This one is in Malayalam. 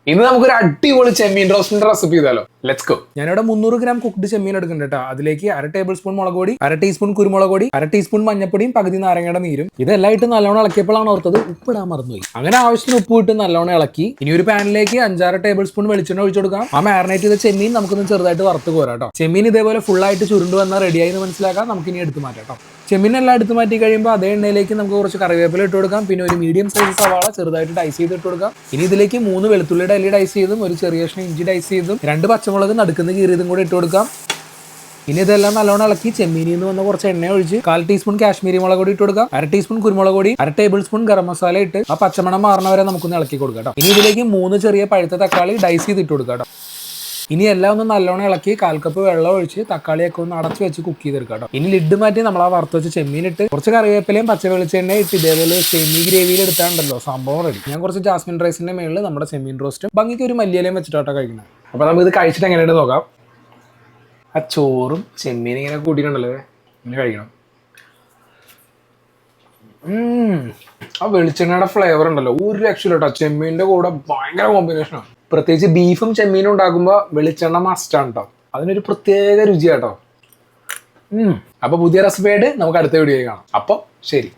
ഇന്ന് നമുക്കൊരു അടിപൊളി ചെമ്മീൻ റോസ്റ്റിന്റെ റെസിപ്പി ചെയ്താലോ. Let's go. ഞാനിവിടെ 300 ഗ്രാം കുക്ക്ഡ് ചെമ്മീൻ എടുക്കുന്നുണ്ട് കേട്ടോ. അതിലേക്ക് 1/2 ടേബിൾ സ്പൂൺ മുളക് പൊടി, 1/2 ടീസ്പൂൺ കുരുമുളക് പൊടി, 1/2 ടീസ്പൂൺ മഞ്ഞപ്പൊടിയും പകുതി നാരങ്ങയുടെ നീരും. ഇതെല്ലാം ഇട്ട് നല്ലോണം ഇളക്കിയപ്പോഴാണ് ഓർത്തത് ഉപ്പിടാൻ മറന്നുപോയി. അങ്ങനെ ആവശ്യത്തിന് ഉപ്പ് ഇട്ട് നല്ലോണം ഇളക്കി ഇനി ഒരു പാനിലേക്ക് 5-6 ടേബിൾ സ്പൂൺ വെളിച്ചെണ്ണ ഒഴിച്ചു കൊടുക്കാം. ആ മാരിനേറ്റ് ചെയ്ത ചെമ്മീൻ നമുക്കൊന്ന് ചെറുതായിട്ട് വറുത്ത് പോരാം കേട്ടോ. ചെമ്മീൻ ഇതേപോലെ ഫുൾ ആയിട്ട് ചുരുണ്ട് വന്നാൽ റെഡിയായി എന്ന് മനസ്സിലാക്കാം. നമുക്ക് ഇനി എടുത്ത് മാറ്റാം കേട്ടോ. ചെമ്മീനെല്ലാം എടുത്ത് മാറ്റി കഴിയുമ്പോൾ അതേ എണ്ണയിലേക്ക് നമുക്ക് കുറച്ച് കറിവേപ്പില ഇട്ട് കൊടുക്കാം. പിന്നെ ഒരു മീഡിയം സൈസ് സവാള ചെറുതായിട്ട് ഡൈസ് ചെയ്ത് ഇട്ട് കൊടുക്കാം. ഇനി ഇതിലേക്ക് 3 വെളുത്തുള്ളിയുടെ അല്ലി ഡൈസ് ചെയ്തും ഒരു ചെറിയ കഷ്ണം ഇഞ്ചി ഡൈസ് ചെയ്തും 2 പച്ചമുളക് നടുക്കുന്ന കീറിയതും കൂടി ഇട്ട് കൊടുക്കാം. ഇനി ഇതെല്ലാം നല്ലോണം ഇളക്കി ചെമ്മീനിൽ നിന്ന് വന്ന കുറച്ച് എണ്ണ ഒഴിച്ച് 1/4 ടീസ്പൂൺ കാശ്മീരി മുളക് പൊടി ഇട്ട് കൊടുക്കാം. 1/2 ടീസ്പൂൺ കുരുമുളക് പൊടി, 1/2 ടേബിൾ സ്പൂൺ ഗരം മസാല ഇട്ട് ആ പച്ചമണം മാറണവരെ നമുക്കൊന്ന് ഇളക്കി കൊടുക്കാം കേട്ടോ. ഇനി ഇതിലേക്ക് 3 ചെറിയ പഴുത്ത തക്കാളി ഡൈസ് ചെയ്ത് ഇട്ട് കൊടുക്കാം കേട്ടോ. ഇനി എല്ലാം ഒന്ന് നല്ലോണം ഇളക്കി 1/4 കപ്പ് വെള്ളം ഒഴിച്ച് തക്കാളിയൊക്കെ ഒന്ന് അടച്ചു വെച്ച് കുക്ക് ചെയ്തെടുക്കാം കേട്ടോ. ഇനി ലിഡ് മാറ്റി നമ്മൾ ആ വറുത്ത് വെച്ച് ചെമ്മീൻ ഇട്ട് കുറച്ച് കറിവേപ്പിലയും പച്ച വെളിച്ചെണ്ണയും ഇട്ട് ഇതേപോലെ സെമി ഗ്രേവിയിൽ എടുത്താണ്ടല്ലോ സംഭവം റെഡി. ഞാൻ കുറച്ച് ജാസ്മിൻ റൈസിന്റെ മേളിൽ നമ്മുടെ ചെമ്മീൻ റോസ്റ്റും ഭംഗിക്ക് ഒരു മല്ലിയിലയും വെച്ചിട്ടാട്ടോ കഴിക്കുന്നത്. അപ്പൊ നമുക്ക് ഇത് കഴിച്ചിട്ട് എങ്ങനെയാണ് നോക്കാം. ആ ചോറും ചെമ്മീൻ ഇങ്ങനെ കൂട്ടിയിട്ടുണ്ടല്ലോ, ഇങ്ങനെ കഴിക്കണം. ആ വെളിച്ചെണ്ണയുടെ ഫ്ലേവർ ഉണ്ടല്ലോ, ഒരു രക്ഷയില്ല കേട്ടോ. ചെമ്മീൻ്റെ കൂടെ ഭയങ്കര കോമ്പിനേഷനാണ്. പ്രത്യേകിച്ച് ബീഫും ചെമ്മീനും ഉണ്ടാക്കുമ്പോൾ വെളിച്ചെണ്ണ മസ്റ്റാണ് കേട്ടോ. അതിനൊരു പ്രത്യേക രുചിയാട്ടോ. അപ്പോൾ പുതിയ റെസിപ്പി ആയിട്ട് നമുക്ക് അടുത്ത വീഡിയോ കാണാം. അപ്പോൾ ശരി.